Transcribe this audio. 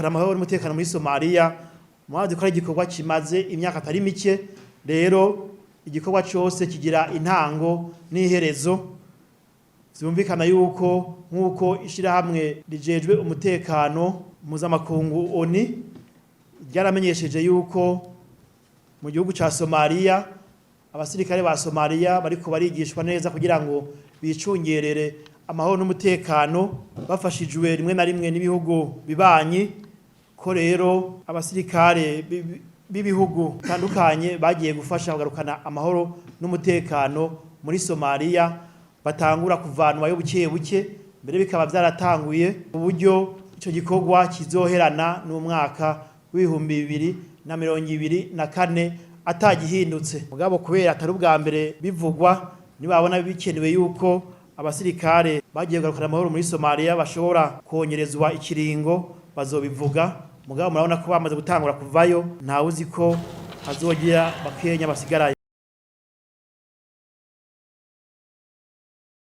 kugarukana amahoro n'umutekano muri Somalia mwazi ko ari igikorwa kimaze imyaka atari mike. Rero igikorwa cyose kigira intango n'iherezo. Byumvikana yuko nkuko ishirahamwe rijejwe umutekano mpuzamakungu ONU ryaramenyesheje yuko mu gihugu ca Somalia abasirikare ba Somalia bariko barigishwa neza kugira ngo bicungerere amahoro n'umutekano bafashijwe rimwe na rimwe n'ibihugu bibanyi. Ko rero abasirikare b'ibihugu bitandukanye bagiye gufasha kugarukana amahoro n'umutekano muri Somalia, batangura kuvanwayo buke buke, mbere bikaba byaratanguye uburyo ico gikorwa kizoherana n'umwaka w'2024 atagihindutse. Mugabo kubera atari ubwa mbere bivugwa, nibabona bikenewe yuko abasirikare bagiye kugarukana amahoro muri Somalia bashobora kongerezwa ikiringo bazobivuga. Mugabo murabona ko bamaze gutangura kuvayo, ntawe uzi ko hazogira bakenya basigarayo.